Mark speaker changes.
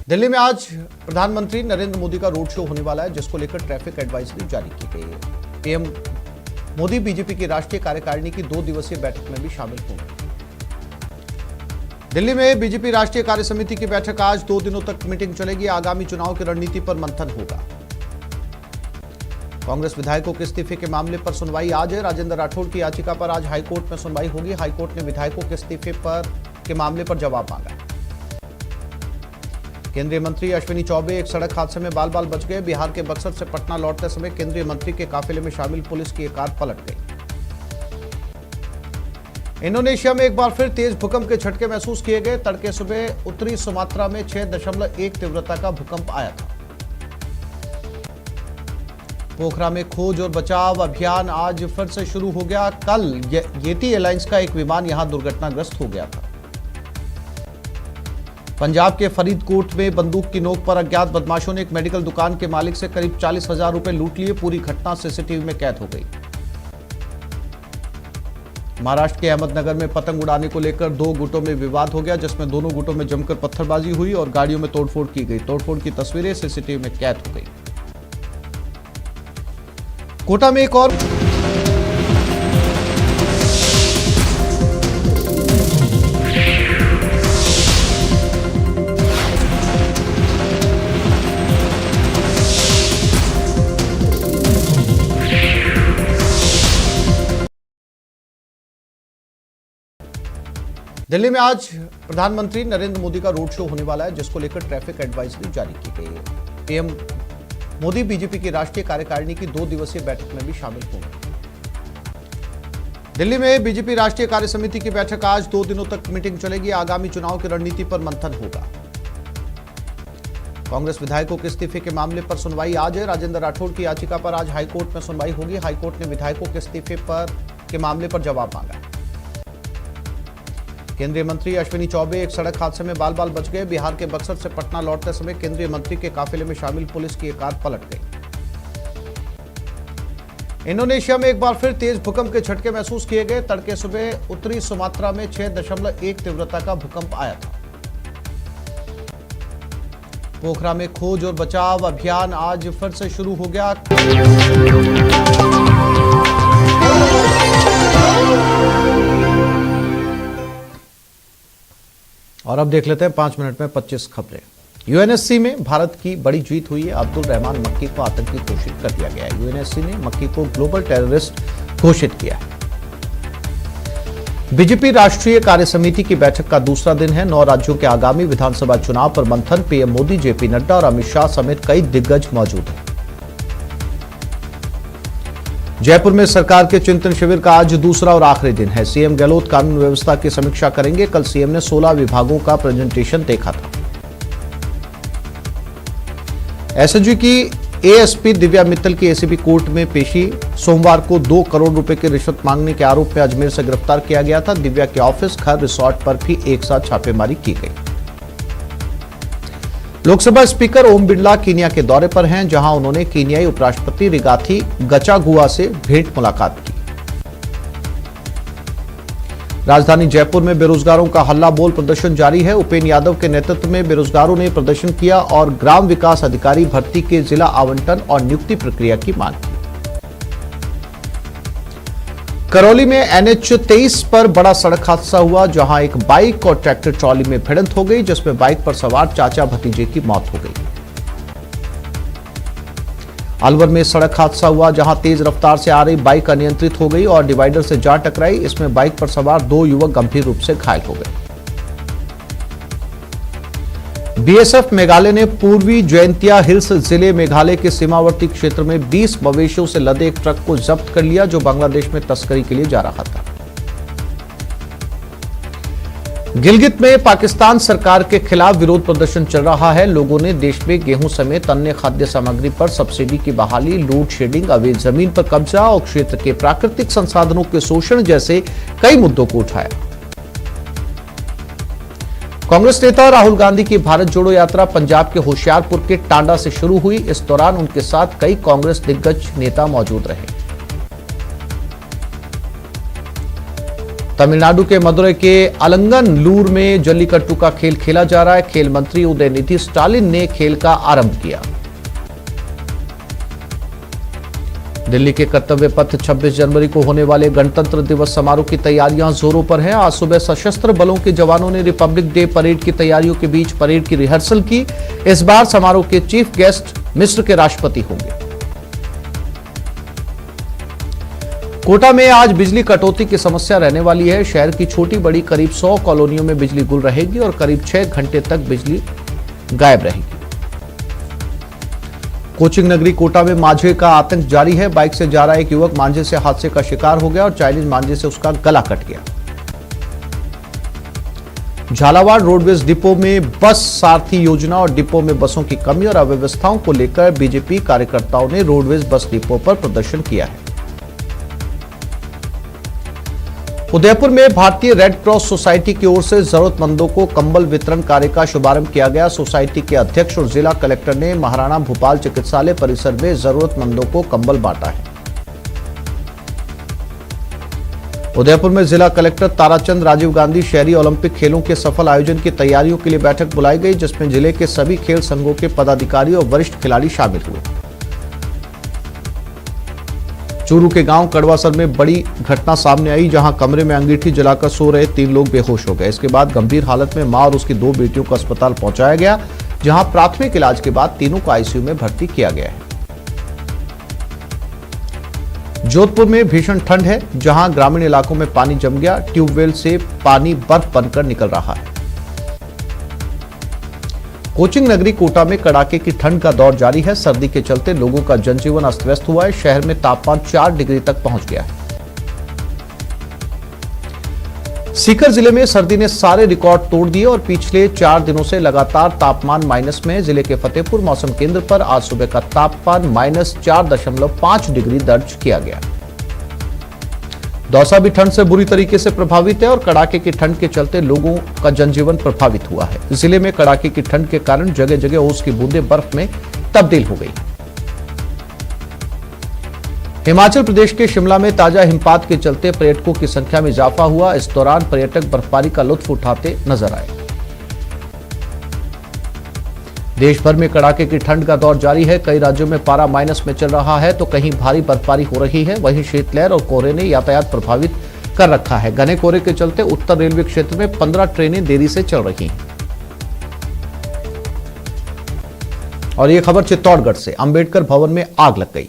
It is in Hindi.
Speaker 1: दिल्ली में आज प्रधानमंत्री नरेंद्र मोदी का रोड शो होने वाला है, जिसको लेकर ट्रैफिक एडवाइजरी जारी की गई है। पीएम मोदी बीजेपी की राष्ट्रीय कार्यकारिणी की 2 दिवसीय बैठक में भी शामिल होंगे। दिल्ली में बीजेपी राष्ट्रीय कार्य समिति की बैठक आज 2 दिनों तक मीटिंग चलेगी। आगामी चुनाव की रणनीति पर मंथन होगा। कांग्रेस विधायकों के इस्तीफे के मामले पर सुनवाई आज है। राजेंद्र राठौड़ की याचिका पर आज हाईकोर्ट में सुनवाई होगी। हाईकोर्ट ने विधायकों के इस्तीफे के मामले पर जवाब मांगा। केंद्रीय मंत्री अश्विनी चौबे एक सड़क हादसे में बाल बाल बच गए। बिहार के बक्सर से पटना लौटते समय केंद्रीय मंत्री के काफिले में शामिल पुलिस की एक कार पलट गई। इंडोनेशिया में एक बार फिर तेज भूकंप के झटके महसूस किए गए। तड़के सुबह उत्तरी सुमात्रा में 6.1 तीव्रता का भूकंप आया था। पोखरा में खोज और बचाव अभियान आज फिर से शुरू हो गया। कल येटी एयरलाइंस का एक विमान यहां दुर्घटनाग्रस्त हो गया था। पंजाब के फरीदकोट में बंदूक की नोक पर अज्ञात बदमाशों ने एक मेडिकल दुकान के मालिक से करीब 40,000 रुपए लूट लिए। पूरी घटना सीसीटीवी में कैद हो गई। महाराष्ट्र के अहमदनगर में पतंग उड़ाने को लेकर 2 गुटों में विवाद हो गया, जिसमें दोनों गुटों में जमकर पत्थरबाजी हुई और गाड़ियों में तोड़फोड़ की गई। तोड़फोड़ की तस्वीरें सीसीटीवी में कैद हो गई। कोटा में एक और दिल्ली में आज प्रधानमंत्री नरेंद्र मोदी का रोड शो होने वाला है, जिसको लेकर ट्रैफिक एडवाइजरी जारी की गई है। पीएम मोदी बीजेपी की राष्ट्रीय कार्यकारिणी की 2 दिवसीय बैठक में भी शामिल होंगे। दिल्ली में बीजेपी राष्ट्रीय कार्य समिति की बैठक आज 2 दिनों तक मीटिंग चलेगी। आगामी चुनाव की रणनीति पर मंथन होगा। कांग्रेस विधायकों के इस्तीफे के मामले पर सुनवाई आज है। राजेंद्र राठौड़ की याचिका पर आज हाईकोर्ट में सुनवाई होगी। हाईकोर्ट ने विधायकों के इस्तीफे के मामले पर जवाब मांगा। केंद्रीय मंत्री अश्विनी चौबे एक सड़क हादसे में बाल बाल बच गए। बिहार के बक्सर से पटना लौटते समय केंद्रीय मंत्री के काफिले में शामिल पुलिस की एक कार पलट गई। इंडोनेशिया में एक बार फिर तेज भूकंप के झटके महसूस किए गए। तड़के सुबह उत्तरी सुमात्रा में 6.1 तीव्रता का भूकंप आया था। पोखरा में खोज और बचाव अभियान आज फिर से शुरू हो गया। और अब देख लेते हैं 5 मिनट में 25 खबरें। यूएनएससी में भारत की बड़ी जीत हुई है। अब्दुल रहमान मक्की को आतंकी घोषित कर दिया गया है। यूएनएससी ने मक्की को ग्लोबल टेररिस्ट घोषित किया है। बीजेपी राष्ट्रीय कार्य समिति की बैठक का दूसरा दिन है। 9 राज्यों के आगामी विधानसभा चुनाव पर मंथन। पीएम मोदी, जेपी नड्डा और अमित शाह समेत कई दिग्गज मौजूद हैं। जयपुर में सरकार के चिंतन शिविर का आज दूसरा और आखिरी दिन है। सीएम गहलोत कानून व्यवस्था की समीक्षा करेंगे। कल सीएम ने 16 विभागों का प्रेजेंटेशन देखा था। एसएसजी की एएसपी दिव्या मित्तल की एसीबी कोर्ट में पेशी। सोमवार को 2 करोड़ रुपए की रिश्वत मांगने के आरोप में अजमेर से गिरफ्तार किया गया था। दिव्या के ऑफिस, घर, रिसोर्ट पर भी एक साथ छापेमारी की गई। लोकसभा स्पीकर ओम बिरला कीनिया के दौरे पर हैं, जहां उन्होंने कीनियाई उपराष्ट्रपति रिगाथी गचागुआ से भेंट मुलाकात की। राजधानी जयपुर में बेरोजगारों का हल्ला बोल प्रदर्शन जारी है। उपेंद्र यादव के नेतृत्व में बेरोजगारों ने प्रदर्शन किया और ग्राम विकास अधिकारी भर्ती के जिला आवंटन और नियुक्ति प्रक्रिया की मांग की। करौली में एनएच 23 पर बड़ा सड़क हादसा हुआ, जहां एक बाइक और ट्रैक्टर ट्रॉली में भिड़ंत हो गई, जिसमें बाइक पर सवार चाचा भतीजे की मौत हो गई। अलवर में सड़क हादसा हुआ, जहां तेज रफ्तार से आ रही बाइक अनियंत्रित हो गई और डिवाइडर से जा टकराई। इसमें बाइक पर सवार 2 युवक गंभीर रूप से घायल हो गए। बीएसएफ मेघालय ने पूर्वी जयंतिया हिल्स जिले मेघालय के सीमावर्ती क्षेत्र में 20 मवेशियों से लदे एक ट्रक को जब्त कर लिया, जो बांग्लादेश में तस्करी के लिए जा रहा था। गिलगित में पाकिस्तान सरकार के खिलाफ विरोध प्रदर्शन चल रहा है। लोगों ने देश में गेहूं समेत अन्य खाद्य सामग्री पर सब्सिडी की बहाली, लोड शेडिंग, अवैध जमीन पर कब्जा और क्षेत्र के प्राकृतिक संसाधनों के शोषण जैसे कई मुद्दों को उठाया। कांग्रेस नेता राहुल गांधी की भारत जोड़ो यात्रा पंजाब के होशियारपुर के टांडा से शुरू हुई। इस दौरान उनके साथ कई कांग्रेस दिग्गज नेता मौजूद रहे। तमिलनाडु के मदुरई के अलंगनलूर में जल्लीकट्टू का खेल खेला जा रहा है। खेल मंत्री उदयनिधि स्टालिन ने खेल का आरंभ किया। दिल्ली के कर्तव्य पथ 26 जनवरी को होने वाले गणतंत्र दिवस समारोह की तैयारियां जोरों पर हैं। आज सुबह सशस्त्र बलों के जवानों ने रिपब्लिक डे परेड की तैयारियों के बीच परेड की रिहर्सल की। इस बार समारोह के चीफ गेस्ट मिस्र के राष्ट्रपति होंगे। कोटा में आज बिजली कटौती की समस्या रहने वाली है। शहर की छोटी बड़ी करीब 100 कॉलोनियों में बिजली गुल रहेगी और करीब 6 घंटे तक बिजली गायब रहेगी। कोचिंग नगरी कोटा में मांझे का आतंक जारी है। बाइक से जा रहा एक युवक मांझे से हादसे का शिकार हो गया और चाइनीज मांझे से उसका गला कट गया। झालावाड़ रोडवेज डिपो में बस सारथी योजना और डिपो में बसों की कमी और अव्यवस्थाओं को लेकर बीजेपी कार्यकर्ताओं ने रोडवेज बस डिपो पर प्रदर्शन किया है। उदयपुर में भारतीय रेड क्रॉस सोसाइटी की ओर से जरूरतमंदों को कंबल वितरण कार्य का शुभारंभ किया गया। सोसाइटी के अध्यक्ष और जिला कलेक्टर ने महाराणा भूपाल चिकित्सालय परिसर में जरूरतमंदों को कंबल बांटा है। उदयपुर में जिला कलेक्टर ताराचंद राजीव गांधी शहरी ओलंपिक खेलों के सफल आयोजन की तैयारियों के लिए बैठक बुलाई गई, जिसमें जिले के सभी खेल संघों के पदाधिकारी और वरिष्ठ खिलाड़ी शामिल हुए। चूरू के गांव कड़वासर में बड़ी घटना सामने आई, जहां कमरे में अंगीठी जलाकर सो रहे 3 लोग बेहोश हो गए। इसके बाद गंभीर हालत में मां और उसकी 2 बेटियों को अस्पताल पहुंचाया गया, जहां प्राथमिक इलाज के बाद तीनों को आईसीयू में भर्ती किया गया है। जोधपुर में भीषण ठंड है, जहां ग्रामीण इलाकों में पानी जम गया। ट्यूबवेल से पानी बर्फ बनकर निकल रहा है। कोचिंग नगरी कोटा में कड़ाके की ठंड का दौर जारी है। सर्दी के चलते लोगों का जनजीवन अस्त व्यस्त हुआ है। शहर में तापमान 4 डिग्री तक पहुंच गया है। सीकर जिले में सर्दी ने सारे रिकॉर्ड तोड़ दिए और पिछले 4 दिनों से लगातार तापमान माइनस में है। जिले के फतेहपुर मौसम केंद्र पर आज सुबह का तापमान -4.5 डिग्री दर्ज किया गया। दौसा भी ठंड से बुरी तरीके से प्रभावित है और कड़ाके की ठंड के चलते लोगों का जनजीवन प्रभावित हुआ है। जिले में कड़ाके की ठंड के कारण जगह जगह ओस की बूंदें बर्फ में तब्दील हो गई। हिमाचल प्रदेश के शिमला में ताजा हिमपात के चलते पर्यटकों की संख्या में इजाफा हुआ। इस दौरान पर्यटक बर्फबारी का लुत्फ उठाते नजर आए। देश भर में कड़ाके की ठंड का दौर जारी है। कई राज्यों में पारा माइनस में चल रहा है तो कहीं भारी बर्फबारी हो रही है। वहीं शीतलहर और कोहरे ने यातायात प्रभावित कर रखा है। घने कोहरे के चलते उत्तर रेलवे क्षेत्र में 15 ट्रेनें देरी से चल रही हैं। और ये खबर चित्तौड़गढ़ से। अंबेडकर भवन में आग लग गई।